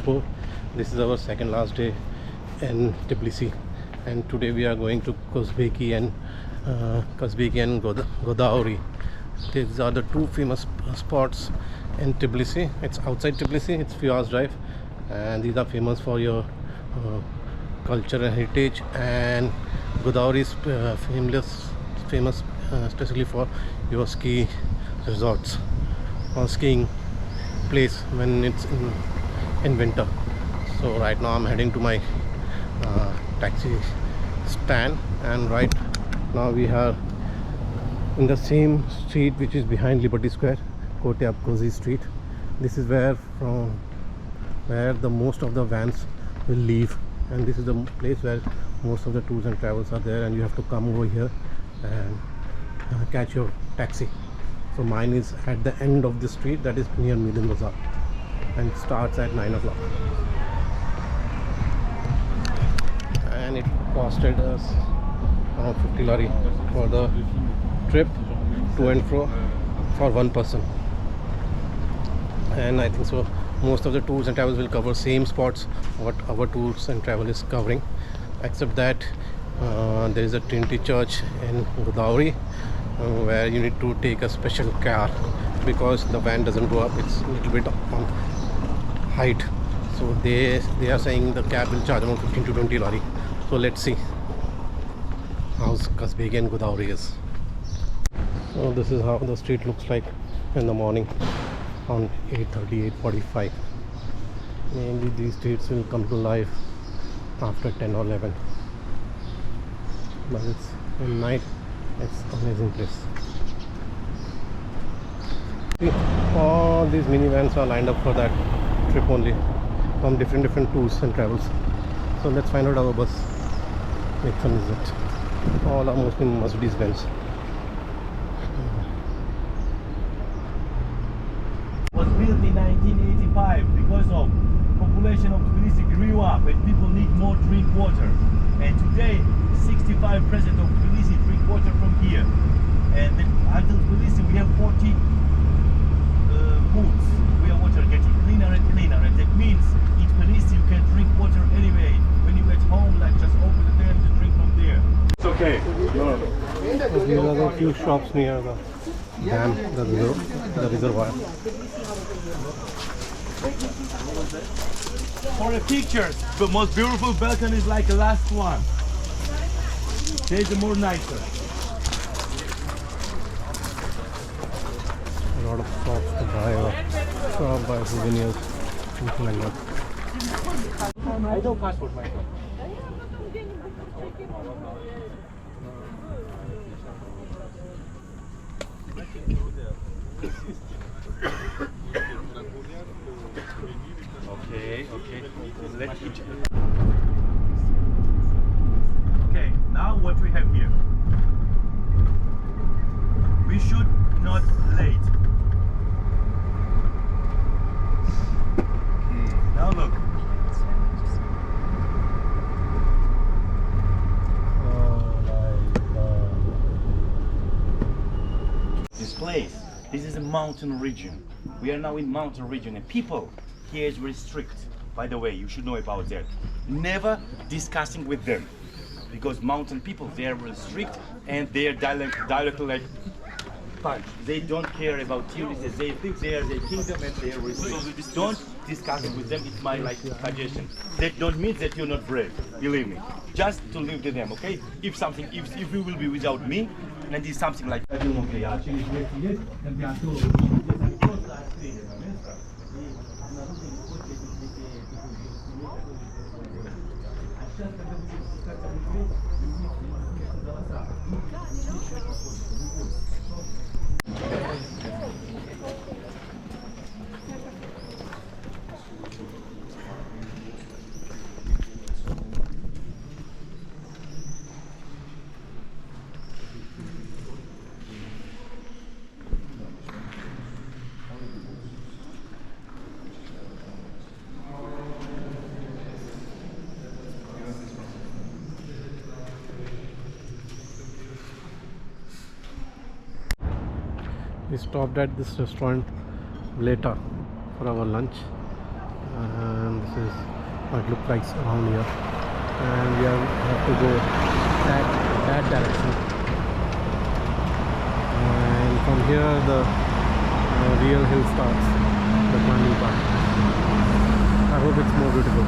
before. This is our second last day in Tbilisi, and today we are going to Kazbeki and Godavari. These are the two famous spots in Tbilisi. It's outside Tbilisi, it's few hours drive, and these are famous for your culture and heritage. And Godavari is famous especially for your ski resorts or skiing place when it's in winter. So right now I'm heading to my taxi stand, and right now we are in the same street which is behind Liberty Square, Kote Abkozi Street. This is where the most of the vans will leave, and this is the place where most of the tours and travels are there, and you have to come over here and catch your taxi. So mine is at the end of the street, that is near Midan Bazaar, and it starts at 9 o'clock. And it costed us around 50 lari for the trip to and fro for one person. And I think so most of the tours and travels will cover same spots what our tours and travel is covering, except that there is a Trinity Church in Godavari where you need to take a special car because the van doesn't go up, it's a little bit on height. So they are saying the cab will charge around 15 to 20 lari. So let's see how Kazbeki and Godavari is. So this is how the street looks like in the morning around 8:30, 8:45. Mainly these streets will come to life after 10 or 11, but it's in night, it's amazing place. See, all these minivans are lined up for that trip only, from different tours and travels. So let's find out our bus, make some visit. All are mostly Mercedes Benz. Was built in 1985 because of population of Tbilisi grew up and people need more drink water. And today 65% of Tbilisi drink water from here. And until Tbilisi we have 40 booths where water getting cleaner and cleaner. And that means in Tbilisi you can drink water anyway. When you at home, like just open the dam to drink from there. It's okay. So these are the few shops near the dam, the reservoir. For the pictures, the most beautiful balcony is like the last one. There's a more nicer. A lot of shops to buy souvenirs, something like that. I don't passport my phone. Okay. Let's eat. Okay, now what we have here. We should not late. Now look. This place, this is a mountain region. We are now in mountain region, and people here is very strict. By the way, you should know about that. Never discussing with them, because mountain people, they are very strict, and their dialect like punch. They don't care about tourists. They think they are the kingdom and they are very strict. Don't discuss it with them. It's my suggestion. That don't mean that you're not brave. Believe me. Just to live with them, okay? If you will be without me, and it's something like. We stopped at this restaurant later for our lunch, and this is what it looks like around here, and we have to go that direction, and from here the real hill starts, the climbing part. I hope it's more beautiful.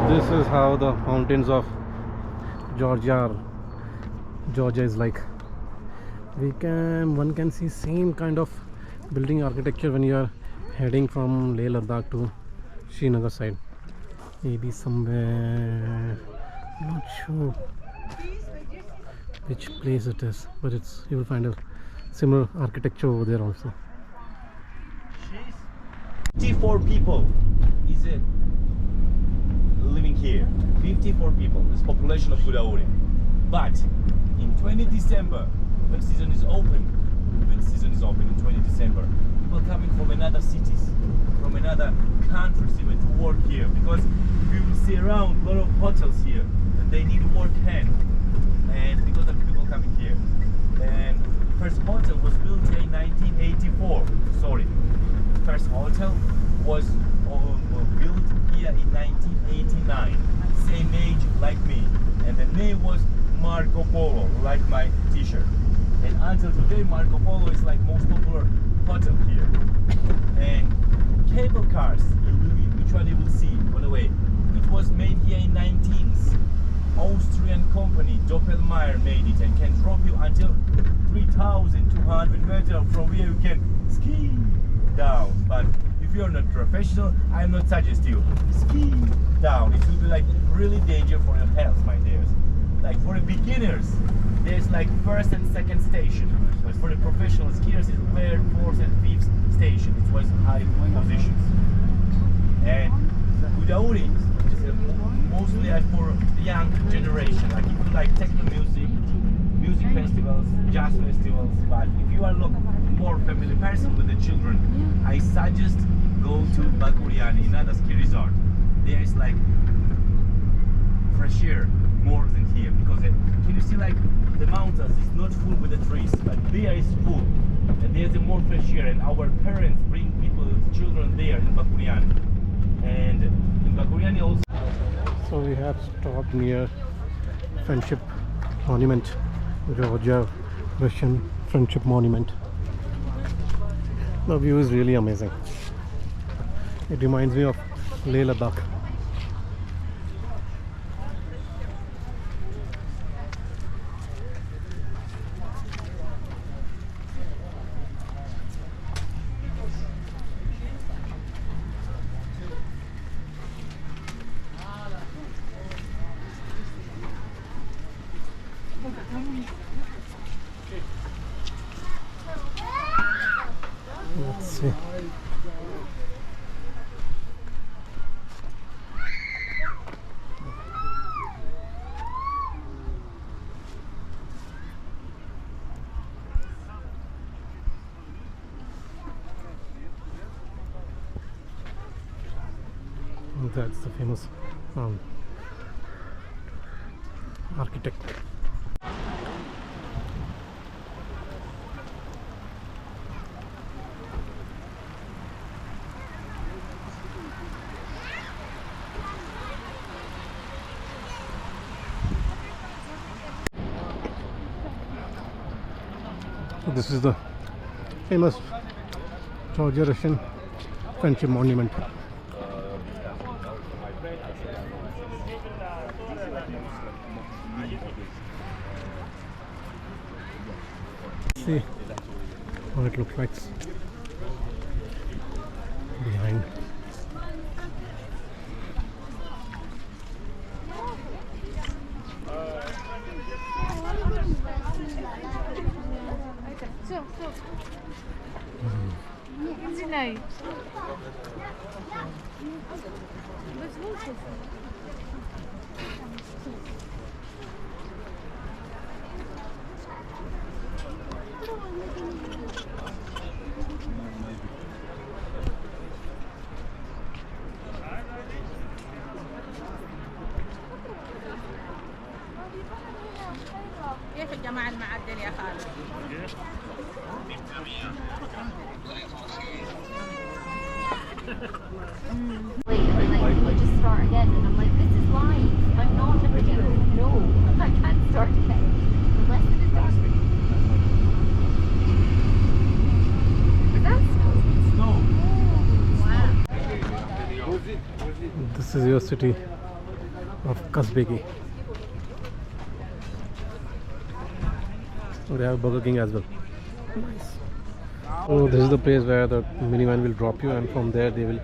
This is how the mountains of Georgia is like. One can see same kind of building architecture when you are heading from Leh Ladakh to Srinagar side. Maybe somewhere, not sure which place it is, but you will find a similar architecture over there also. 54 people is it living here. 54 people, this population of Gudauri. But in 20 December, when season is open in 20 December, people coming from another cities, from another countries even to work here, because we will see around a lot of hotels here and they need work hand, and because of people coming here. And first hotel was built in 1984. Sorry, first hotel was built here in 1989, same age like me, and the name was Marco Polo, like my t-shirt. And until today, Marco Polo is like most popular hotel here. And cable cars, which one you will see on the way, it was made here in 19th. Austrian company Doppelmayr made it and can drop you until 3,200 meters from here. You can ski down, but if you're not professional, I'm not suggest you ski down. It will be like really dangerous for your health, my dears. Like for the beginners, there's like first and second station, but for the professional skiers, it's third, fourth, and fifth station. It was high positions. And Gudauri is mostly for the young generation. Like if you like techno music festivals, jazz festivals. But if you are more family person with the children, I suggest go to Bakuriani, another ski resort. There is like fresh air more than here, because can you see like the mountains is not full with the trees, but there is full, and there's a more fresh air. And our parents bring people, children there in Bakuriani, and in Bakuriani also. So we have stopped near Friendship Monument, Georgia-Russian Friendship Monument. The view is really amazing. It reminds me of Leh Ladakh. Let's see. That's the famous architect. So this is the famous Georgia-Russian Friendship Monument. See what it looks like behind. كيف الجماعة معدل يا خالد. Like, we'll just start again, and I'm like, this is live. I'm not again. No, I can't start again unless it is done. Is that snow? Wow. This is your city of Kazbegi. They have Burger King as well. Nice. So this is the place where the minivan will drop you, and from there they will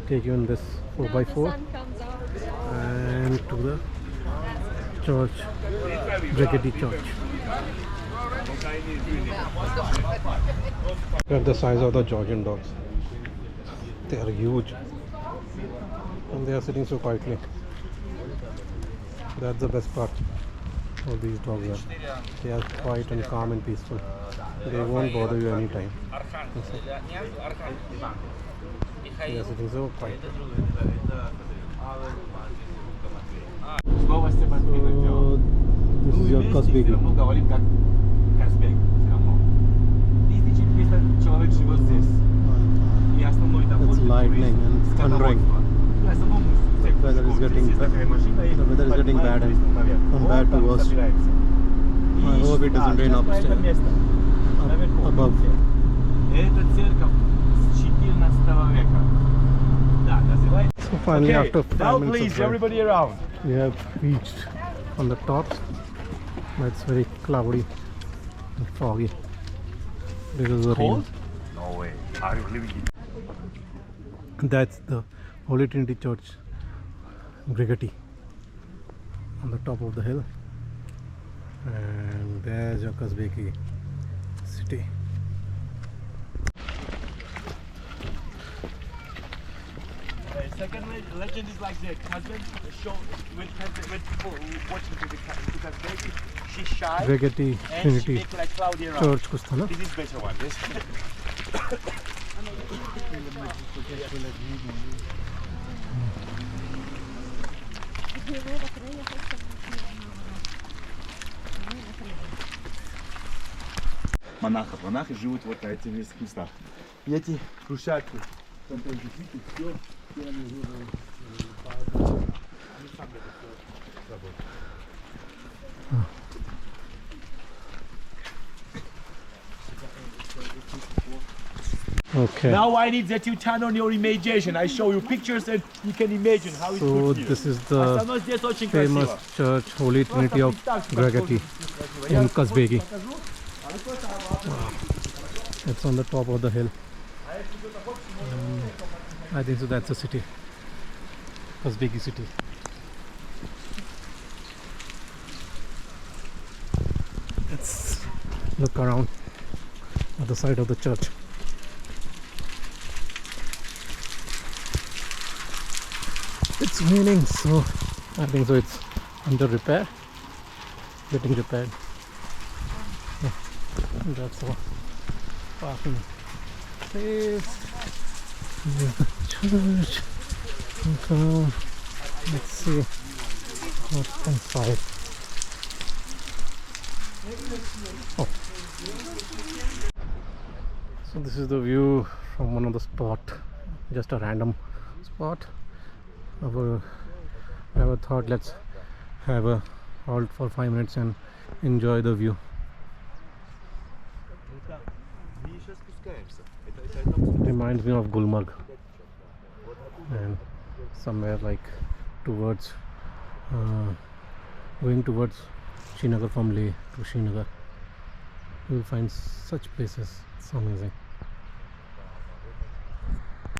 take you in this 4x4 and to the church, Brigade Church. Look at the size of the Georgian dogs. They are huge and they are sitting so quietly. That's the best part. All these dogs are. They are quiet and calm and peaceful. They won't bother you anytime. They are sitting so quiet. So this is your Kazbegi. It's lightning and thundering. The weather is getting bad and from bad to worse. I hope it doesn't rain upstairs, above. So finally, after 5 now minutes please, of drive, everybody around. we have reached on the top, but it's very cloudy and foggy because of the rain. No way. Are you living it? That's the Holy Trinity Church, Brigade, on the top of the hill, and there's your Kazbegi city. Second legend is like that. Husband show when people watch the Kazbegi, she's shy Brigade and she Trinity make like cloudy around. Church कुछ था ना? This is better one. This. Монахи живут вот на этих местах. И эти брусчатки. Okay. Now I need that you turn on your imagination. I show you pictures and you can imagine how it So looks here. this is the Остановись, здесь очень famous красиво. church, Holy Trinity of Brigade in Kazbegi. It's on the top of the hill. I think so. That's the city, Kazbegi city. Let's look around at the side of the church. It's raining, so I think so it's under repair, getting repaired. Yeah, that's all. Parking place. Here's the church. Okay. Let's see what's inside. Oh. So this is the view from one of the spot, just a random spot. I thought let's have a halt for 5 minutes and enjoy the view. It reminds me of Gulmarg and somewhere like towards going towards Srinagar, from Leh to Srinagar. You will find such places. It's amazing.